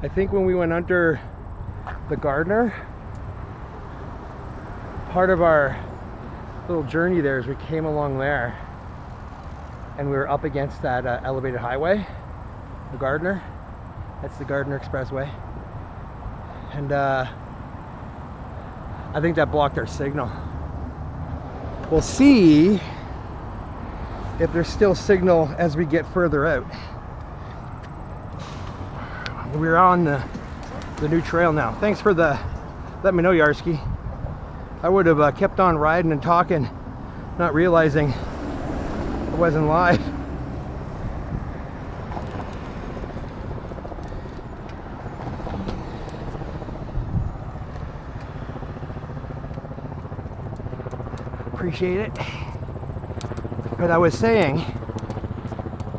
I think when we went under the Gardner, part of our little journey there is we came along there and we were up against that elevated highway, the Gardner. That's the Gardner Expressway. And I think that blocked our signal. We'll see if there's still signal as we get further out. We're on the new trail now. Thanks for the let me know, Yarsky. I would have kept on riding and talking, not realizing it wasn't live. Appreciate it. But I was saying,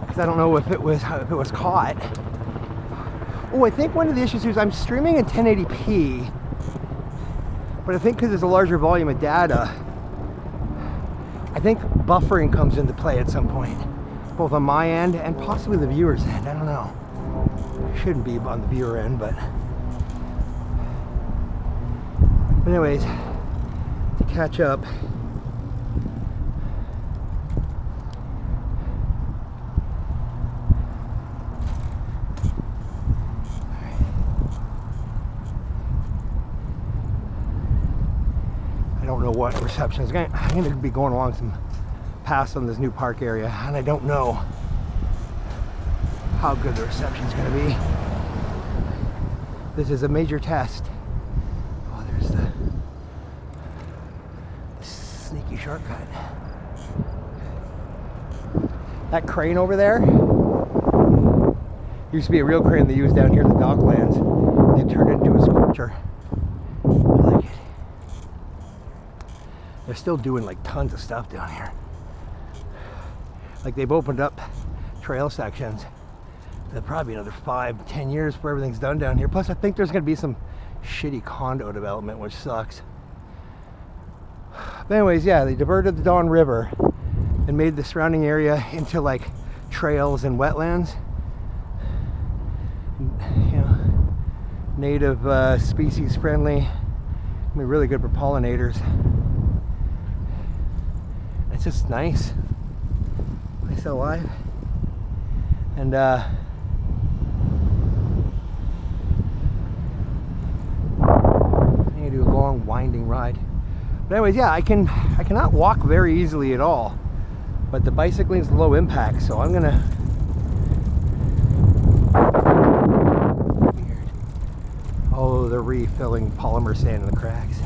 because I don't know if it was caught. Oh, I think one of the issues is I'm streaming in 1080p, but I think because there's a larger volume of data, I think buffering comes into play at some point, both on my end and possibly the viewer's end. I don't know. Shouldn't be on the viewer end, but anyways, to catch up. I don't know what reception is going. I'm going to be going along some paths on this new park area, and I don't know how good the reception is going to be. This is a major test. Oh, there's the sneaky shortcut. That crane over there used to be a real crane they used down here in the Docklands. They turned it into a sculpture. I like it. They're still doing like tons of stuff down here. Like they've opened up trail sections. There'll probably be another 5-10 years before everything's done down here. Plus I think there's going to be some shitty condo development, which sucks. But anyways, yeah, they diverted the Don River and made the surrounding area into like trails and wetlands. You know, native species friendly. I mean, really good for pollinators. It's just nice alive. And I'm gonna do a long winding ride. But anyways, yeah, I cannot walk very easily at all. But the bicycling is low impact, so I'm gonna weird. Oh, they're refilling polymer sand in the cracks.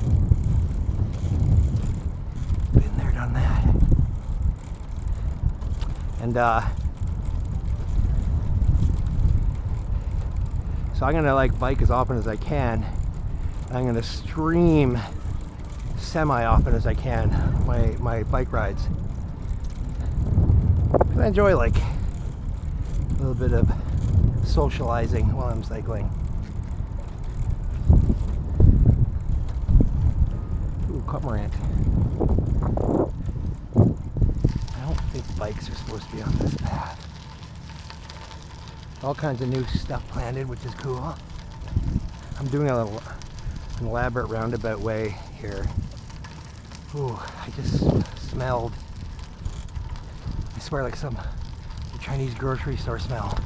Been there, done that. And so I'm gonna like bike as often as I can. I'm gonna stream semi often as I can my bike rides. I enjoy like a little bit of socializing while I'm cycling. Ooh, cormorant. I don't think bikes are supposed to be on this path. All kinds of new stuff planted, which is cool. I'm doing an elaborate roundabout way here. Ooh, I just smelled, I swear, like some Chinese grocery store smell.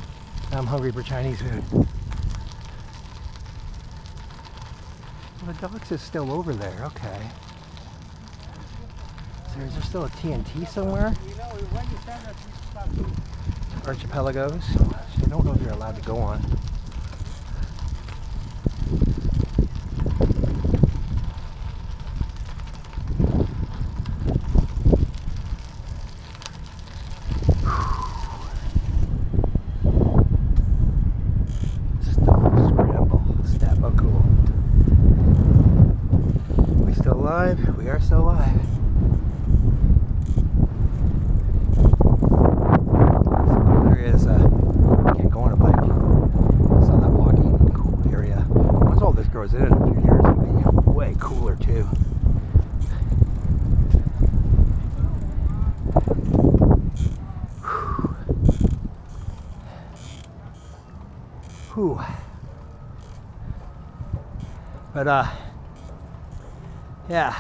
Now I'm hungry for Chinese food. Well, the Docks is still over there, okay. So is there still a TNT somewhere? Archipelagos. I don't know if you're allowed to go on. Scramble. Step. Oh, cool. We still alive? We are still alive. In a few years it'll be way cooler too. Whew. But yeah,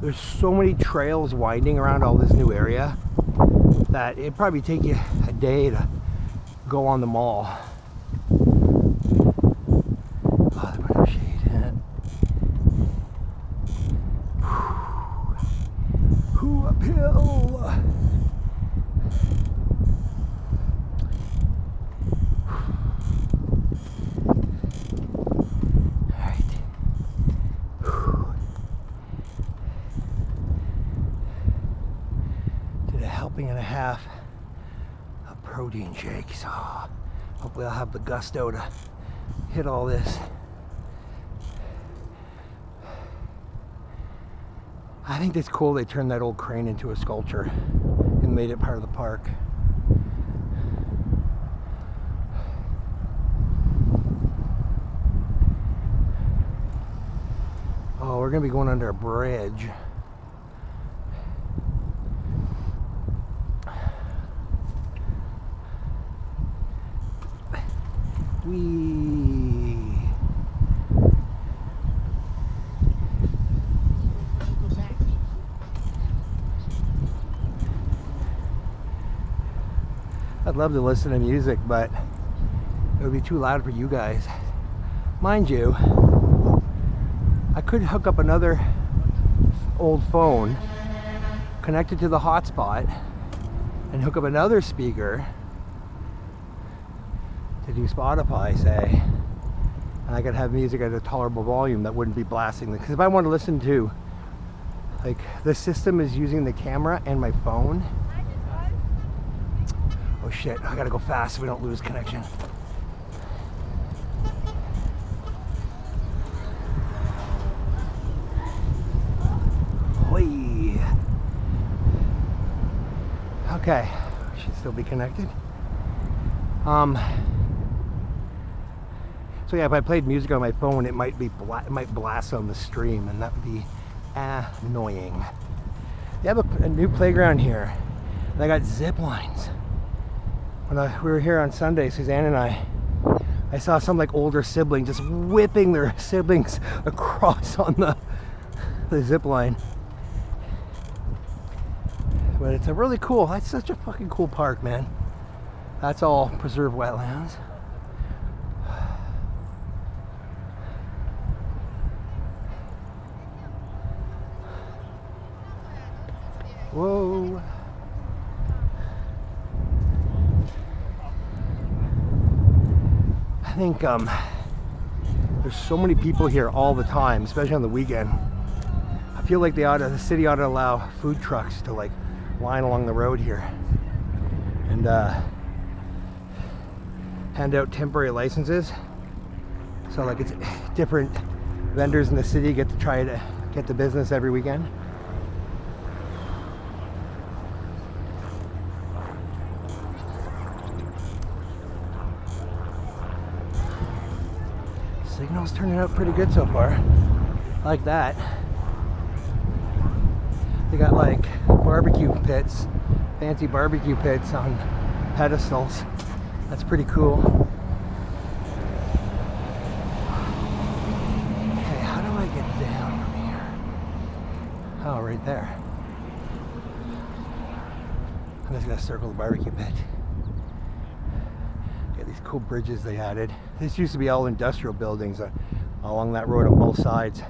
there's so many trails winding around all this new area that it'd probably take you a day to go on them all. Oh, they put no shade in it. Whew, uphill. And a half of protein shake, so hopefully I'll have the gusto to hit all this. I think it's cool they turned that old crane into a sculpture and made it part of the park. Oh, we're gonna be going under a bridge. I'd love to listen to music, but it would be too loud for you guys. Mind you, I could hook up another old phone, connect it to the hotspot, and hook up another speaker to do Spotify, say, and I could have music at a tolerable volume that wouldn't be blasting. Because if I want to listen to, like, the system is using the camera and my phone. Oh shit, I gotta go fast so we don't lose connection. Whee. Okay, we should still be connected. So yeah, if I played music on my phone, it might blast on the stream, and that would be annoying. They have a new playground here. They got zip lines. When we were here on Sunday, Suzanne and I saw some like older sibling just whipping their siblings across on the zip line. But it's a really cool, that's such a fucking cool park, man. That's all preserved wetlands. Whoa. I think there's so many people here all the time, especially on the weekend. I feel like the city ought to allow food trucks to like line along the road here and hand out temporary licenses. So like it's different vendors in the city get to try to get the business every weekend. Signal's turning out pretty good so far. I like that. They got like barbecue pits, fancy barbecue pits on pedestals. That's pretty cool. Okay, how do I get down from here? Oh, right there. I'm just gonna circle the barbecue pit. These cool bridges they added. This used to be all industrial buildings along that road on both sides,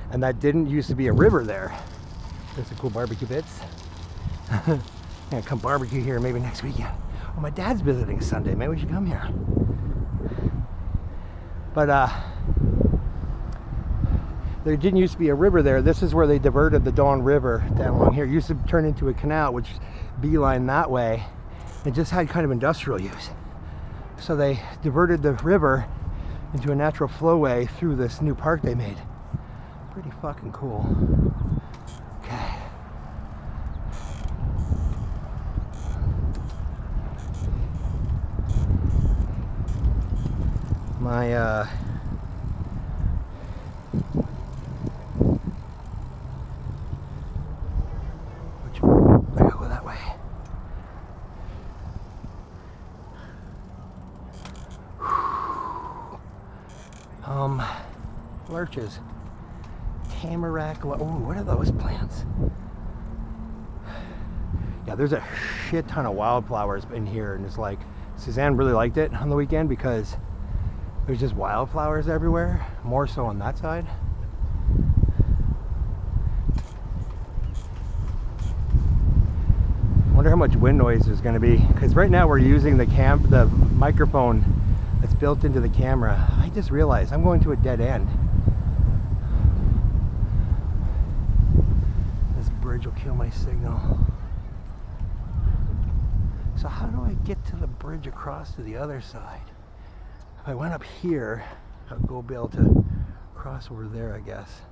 and that didn't used to be a river there. There's some cool barbecue pits. I'm gonna come barbecue here maybe next weekend. Oh, my dad's visiting Sunday. Maybe we should come here. But there didn't used to be a river there. This is where they diverted the Don River down along here. It used to turn into a canal, which beeline that way. It just had kind of industrial use. So they diverted the river into a natural flowway through this new park they made. Pretty fucking cool. Okay. My I gotta go that way. Lurches. Tamarack. Oh, what are those plants? Yeah, there's a shit ton of wildflowers in here, and it's like Suzanne really liked it on the weekend because there's just wildflowers everywhere, more so on that side. I wonder how much wind noise there's going to be, because right now we're using the microphone that's built into the camera. I just realized I'm going to a dead end. This bridge will kill my signal. So how do I get to the bridge across to the other side? If I went up here, I'd be able to cross over there, I guess.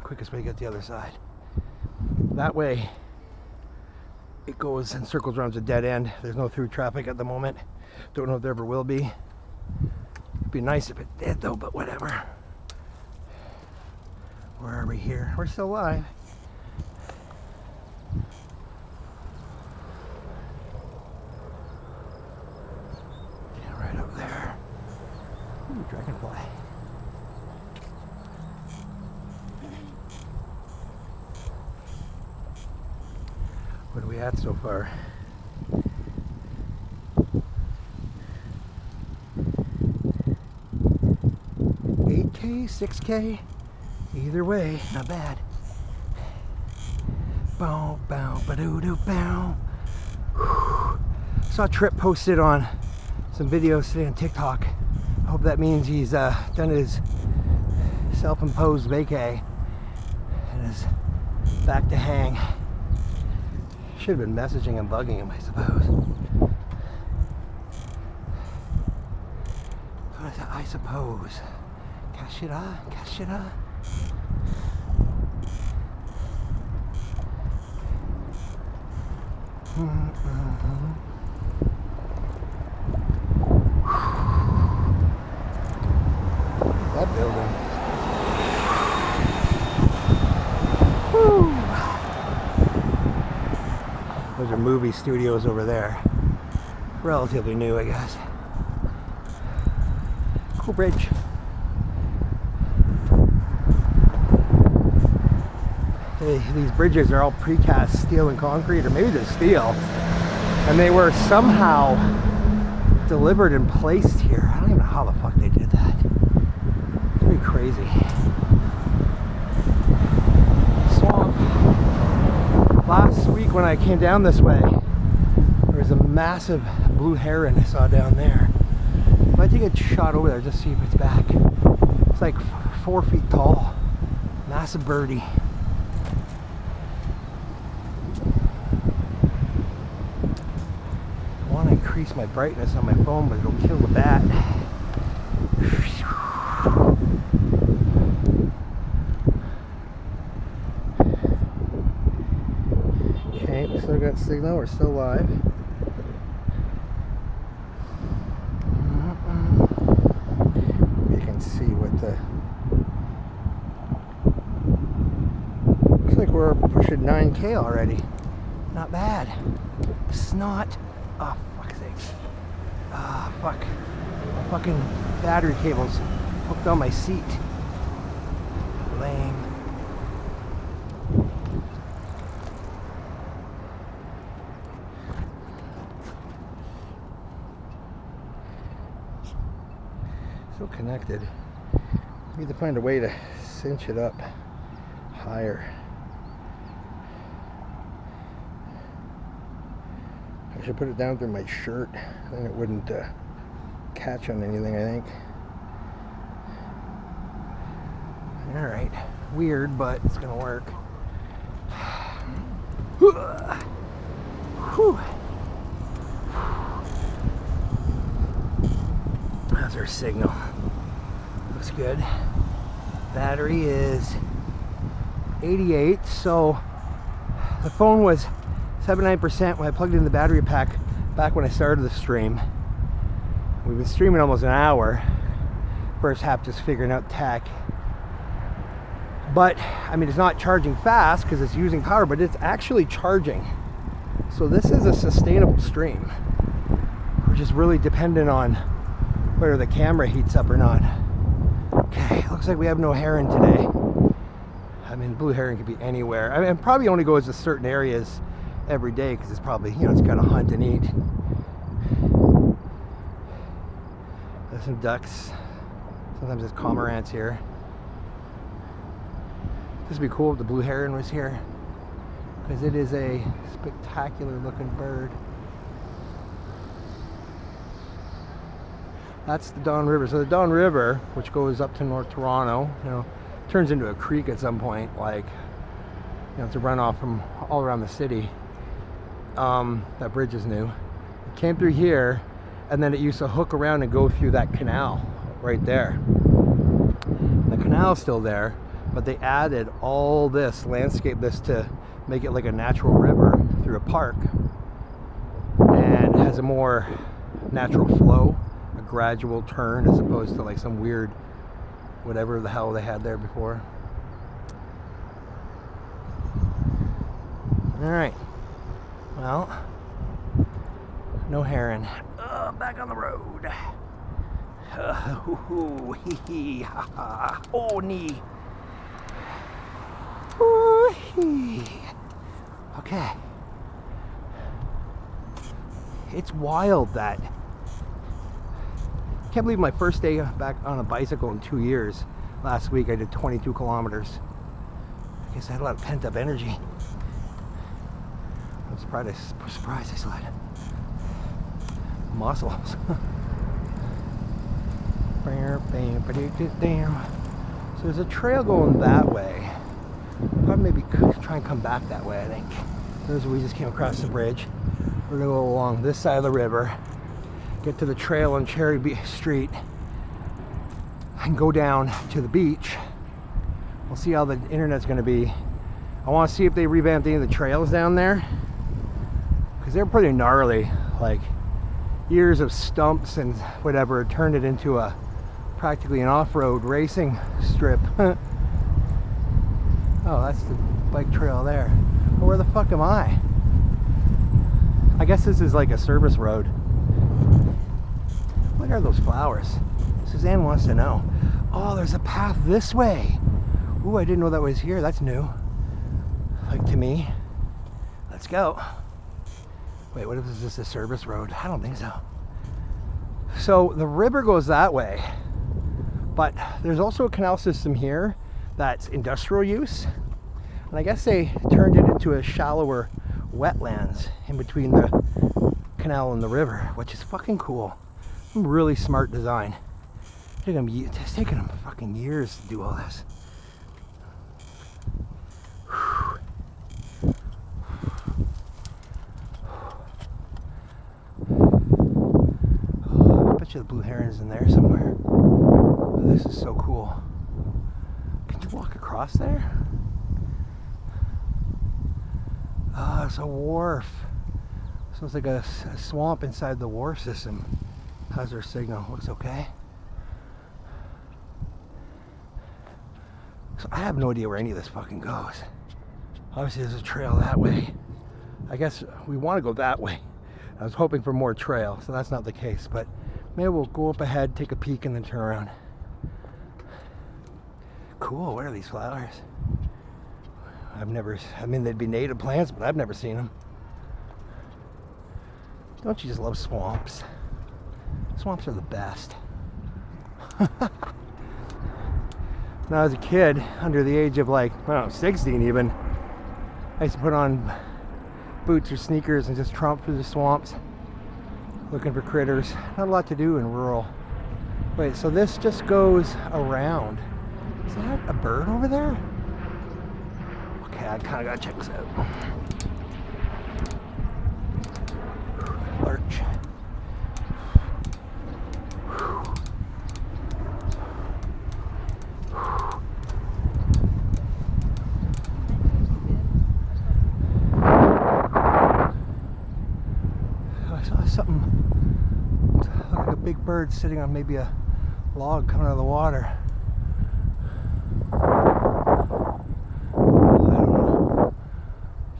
Quickest way to get to the other side. That way, it goes and circles around a dead end. There's no through traffic at the moment. Don't know if there ever will be. It'd be nice if it did though, but whatever. Where are we here? We're still live. Dragonfly. What are we at so far? 8K, 6K, either way, not bad. Bow, bow, ba-doo-doo, bow. Saw Trip posted on some videos today on TikTok. I hope that means he's done his self-imposed vacay and is back to hang. Should have been messaging and bugging him, I suppose. I suppose. Kashira, Kashira. That building. Woo. Those are movie studios over there. Relatively new, I guess. Cool bridge. These bridges are all precast steel and concrete, or maybe they're steel, and they were somehow delivered and placed here. I don't even know how the fuck they did that. It's pretty crazy. Swamp. Last week when I came down this way, there was a massive blue heron I saw down there. I think it's shot over there just to see if it's back. It's like 4 feet tall. Massive birdie. I want to increase my brightness on my phone, but it'll kill the bat. Okay, we still got signal. We're still live. See what the looks like. We're pushing 9K already. Not bad. Snot. Oh, fuck's sakes. Ah, fuck. My fucking battery cable's hooked on my seat. Lame. Still connected. Need to find a way to cinch it up higher. I should put it down through my shirt, then it wouldn't catch on anything, I think. Alright, weird, but it's gonna work. Whew. That's our signal. Looks good. Battery is 88, so the phone was 79% when I plugged in the battery pack back when I started the stream. We've been streaming almost an hour. First half just figuring out tech. But, I mean, it's not charging fast because it's using power, but it's actually charging. So this is a sustainable stream. We're just really dependent on whether the camera heats up or not. Okay, looks like we have no heron today. I mean, blue heron could be anywhere. I mean, it probably only goes to certain areas every day because it's probably, you know, it's got to hunt and eat. There's some ducks. Sometimes there's cormorants here. This would be cool if the blue heron was here, because it is a spectacular looking bird. That's the Don River. So the Don River, which goes up to North Toronto, you know, turns into a creek at some point, like, you know, it's a runoff from all around the city. That bridge is new. It came through here, and then it used to hook around and go through that canal right there. The canal's still there, but they added all this, landscape this, to make it like a natural river through a park, and has a more natural flow, a gradual turn, as opposed to like some weird whatever the hell they had there before. All right, well, no heron. Back on the road. Oh, knee. Okay. It's wild that. Can't believe my first day back on a bicycle in 2 years. Last week I did 22 kilometers. I guess I had a lot of pent up energy. I'm surprised I still had muscles. So there's a trail going that way. Probably maybe try and come back that way, I think. We just came across the bridge. We're gonna go along this side of the river, get to the trail on Cherry Street, and go down to the beach. We'll see how the internet's gonna be. I want to see if they revamped any of the trails down there, because they're pretty gnarly. Like, years of stumps and whatever turned it into a practically an off-road racing strip. Oh, that's the bike trail there. Well, where the fuck am I? I guess this is like a service road. What are those flowers? Suzanne wants to know. Oh, there's a path this way. Ooh, I didn't know that was here. That's new. Like, to me. Let's go. Wait, what if this is just a service road? I don't think so. So the river goes that way, but there's also a canal system here that's industrial use. And I guess they turned it into a shallower wetlands in between the canal and the river, which is fucking cool. Really smart design. It's taken them fucking years to do all this. Oh, I bet you the blue heron's in there somewhere. Oh, this is so cool. Can you walk across there? Oh, it's a wharf. So it's like a swamp inside the wharf system. How's their signal? Looks okay. So I have no idea where any of this fucking goes. Obviously there's a trail that way. I guess we want to go that way. I was hoping for more trail, so that's not the case, but maybe we'll go up ahead, take a peek, and then turn around. Cool, what are these flowers? I mean, they'd be native plants, but I've never seen them. Don't you just love swamps? Swamps are the best. When I was a kid, under the age of like, I don't know, 16 even, I used to put on boots or sneakers and just tromp through the swamps looking for critters. Not a lot to do in rural. Wait, so this just goes around. Is that a bird over there? Okay, I kind of gotta check this out. Lurch. I saw something looked like a big bird sitting on maybe a log coming out of the water.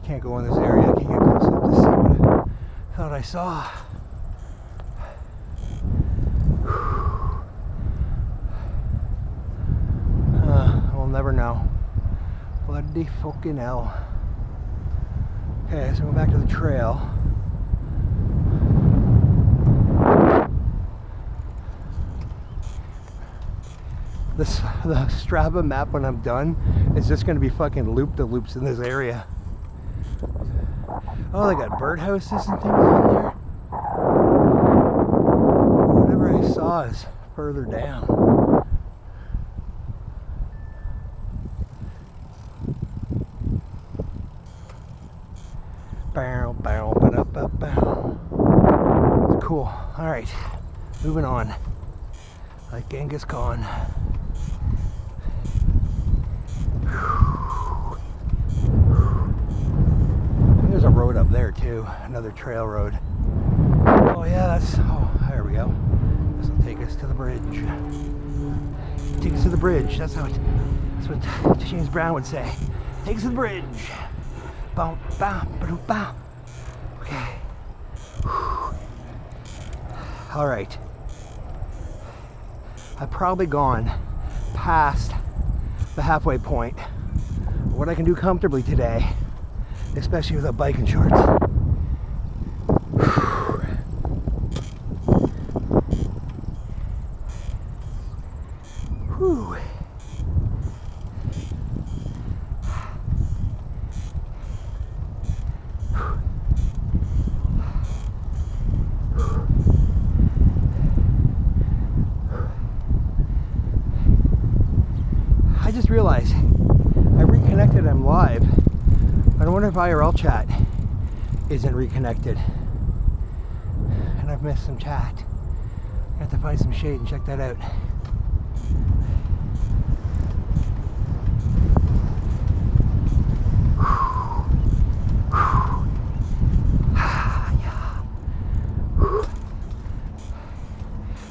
Can't go in this area. I can't get close enough to see what I thought I saw. now. Bloody fucking hell. Okay, so we're back to the trail. The Strava map when I'm done is just going to be fucking loop-de-loops in this area. Oh, they got birdhouses and things on there. Whatever I saw is further down. Bow, bow, ba-da, bow. It's cool. All right, moving on. Like Genghis Khan. There's a road up there too, another trail road. Oh yeah, there we go. This will take us to the bridge. Take us to the bridge. That's what James Brown would say. Take us to the bridge. Bow, bow, bow, bow. Okay. All right. I've probably gone past the halfway point. What I can do comfortably today, especially with a bike and shorts. Whew. I just realized I reconnected. I'm live. I wonder if IRL chat isn't reconnected, and I've missed some chat. I have to find some shade and check that out.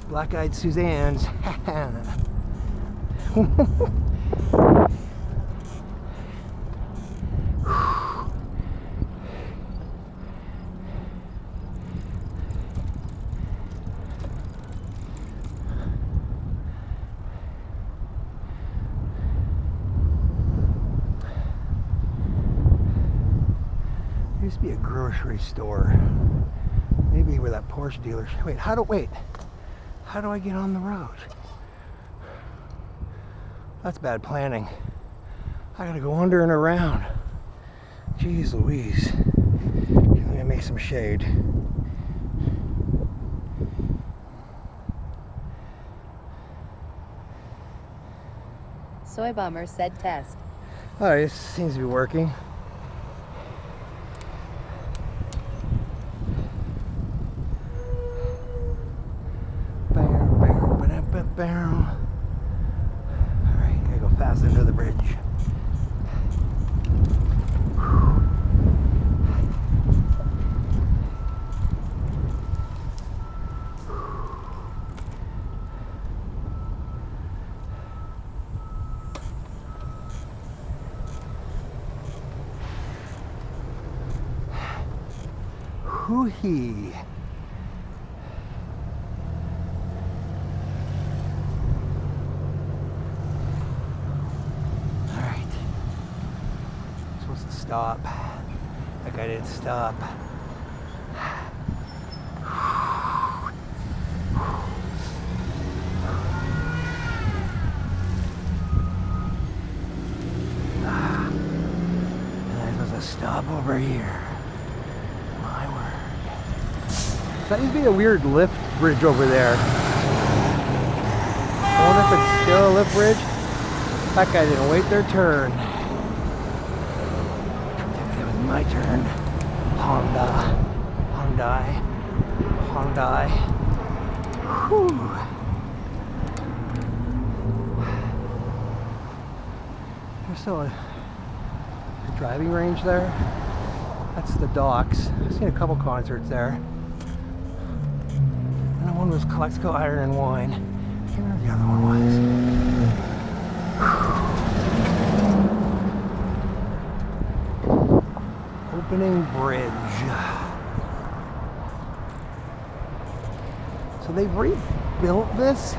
Black-eyed Suzanne's. Used to be a grocery store. Maybe where that Porsche dealer. Wait, how do I get on the road? That's bad planning. I gotta go under and around. Jeez Louise. Let me make some shade. Soy Bomber said test. Alright, this seems to be working. Alright, gotta go fast into the bridge. Hoo-hee. Stop. That guy didn't stop. And there's a stop over here. My word. So that used to be a weird lift bridge over there. I wonder if it's still a lift bridge. That guy didn't wait their turn. My turn. Hyundai. Whew. There's still a driving range there. That's the docks. I've seen a couple concerts there. And one was Calexico Iron and Wine. I can't remember the other one was. Opening bridge. So they've rebuilt this.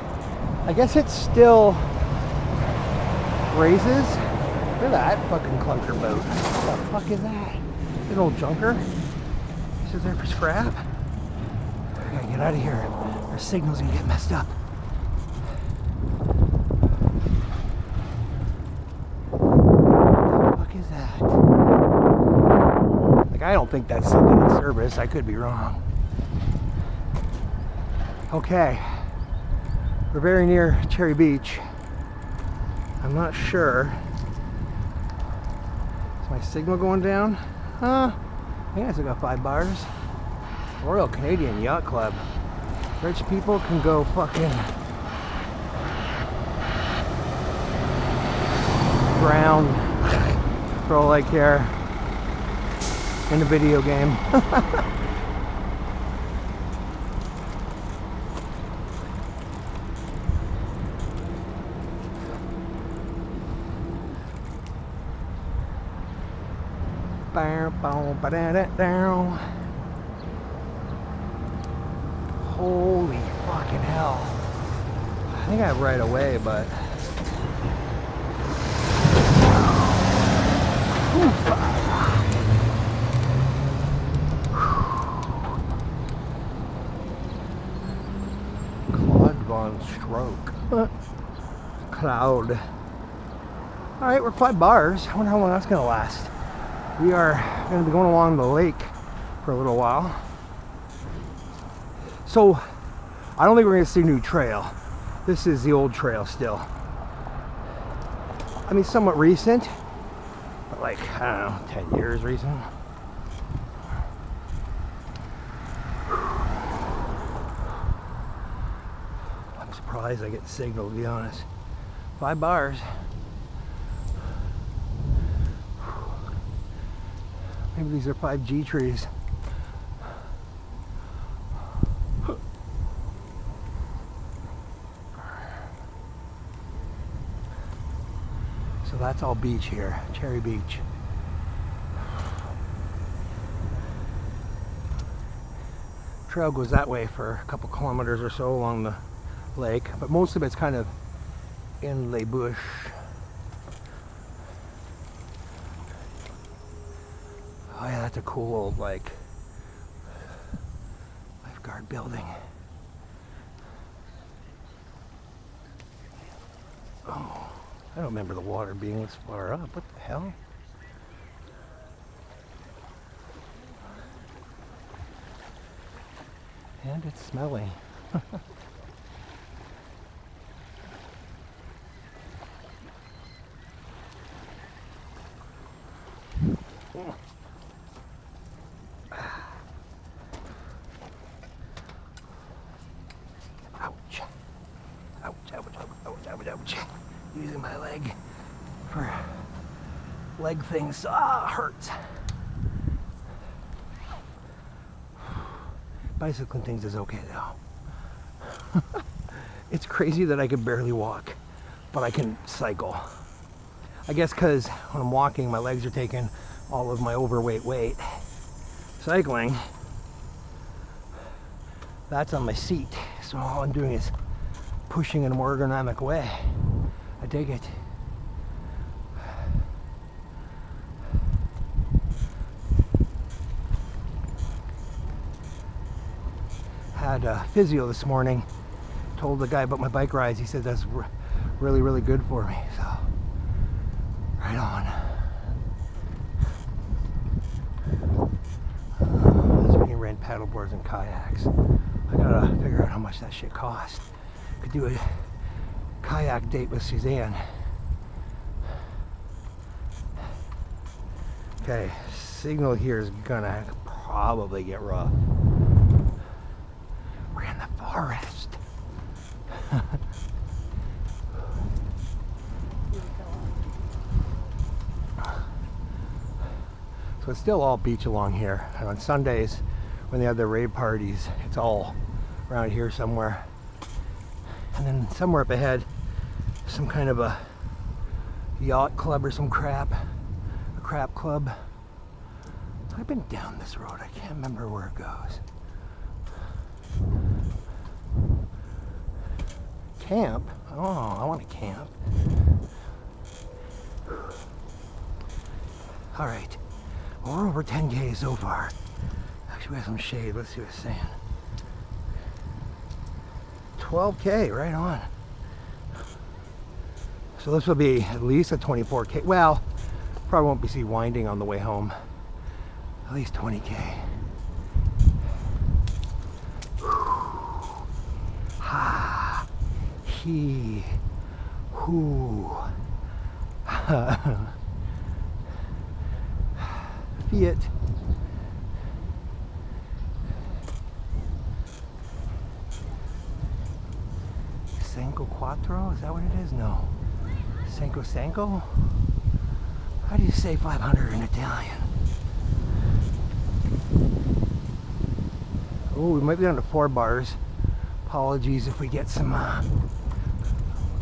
I guess it's still races. Look at that fucking clunker boat. What the fuck is that? Big old junker? This is there for scrap? I gotta get out of here. Our signal's gonna get messed up. What the fuck is that? Like, I don't think that's something in service. I could be wrong. Okay. We're very near Cherry Beach. I'm not sure. Is my signal going down? I think I still got 5 bars. Royal Canadian Yacht Club. Rich people can go fucking drown for all I care in a video game. Holy fucking hell. I think I have right away, but Claude Von Stroke. Cloud. Alright, we're 5 bars. I wonder how long that's gonna last. We are going to be going along the lake for a little while. So, I don't think we're going to see a new trail. This is the old trail still. I mean, somewhat recent, but like, I don't know, 10 years recent. I'm surprised I get the signal, to be honest. 5 bars. Maybe these are 5G trees. So that's all beach here, Cherry Beach. Trail goes that way for a couple kilometers or so along the lake, but most of it's kind of in les bush. Oh yeah, that's a cool old, like, lifeguard building. Oh, I don't remember the water being this far up. What the hell? And it's smelly. Ouch. Ouch, ouch, ouch, ouch, ouch, ouch. Using my leg for leg things. Ah, hurts. Bicycling things is okay though. It's crazy that I can barely walk, but I can cycle. I guess because when I'm walking, my legs are taking all of my overweight weight. Cycling, that's on my seat. So all I'm doing is pushing in a more ergonomic way. I dig it. Had a physio this morning. Told the guy about my bike rides. He said that's really, really good for me. So, right on. That's when you rent paddle boards and kayaks. I gotta figure out how much that shit costs. Could do a kayak date with Suzanne. Okay, signal here is gonna probably get rough. We're in the forest. So it's still all beach along here. And on Sundays, when they have their rave parties, it's all around here somewhere. And then somewhere up ahead, some kind of a yacht club or some crap. A crap club. I've been down this road. I can't remember where it goes. Camp? Oh, I want to camp. All right. Well, we're over 10K so far. Actually, we have some shade. Let's see what it's saying. 12K, right on. So this will be at least a 24K. Well, probably won't be see winding on the way home. At least 20K. Ha. He. Who. Fiat. Sanco Quattro? Is that what it is? No. Sanco? How do you say 500 in Italian? Oh, we might be down to 4 bars. Apologies if we get some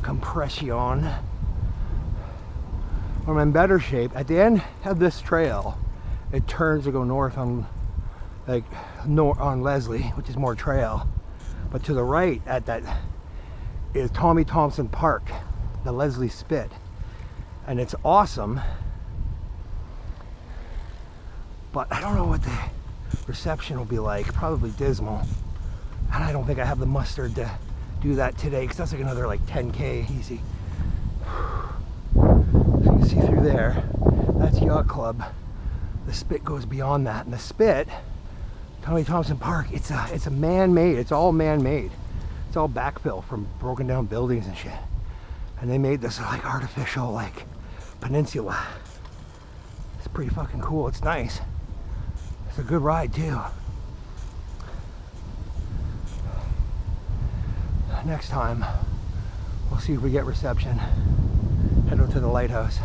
compression. When I'm in better shape, at the end of this trail, it turns to go north on on Leslie, which is more trail. But to the right at that is Tommy Thompson Park, the Leslie Spit. And it's awesome. But I don't know what the reception will be like. Probably dismal. And I don't think I have the mustard to do that today, because that's like another like 10K easy. So you can see through there, that's Yacht Club. The Spit goes beyond that, and the Spit, Tommy Thompson Park, it's a man-made. It's all man-made. It's all backfill from broken down buildings and shit. And they made this like artificial like peninsula. It's pretty fucking cool. It's nice. It's a good ride too. Next time, we'll see if we get reception. Head over to the lighthouse.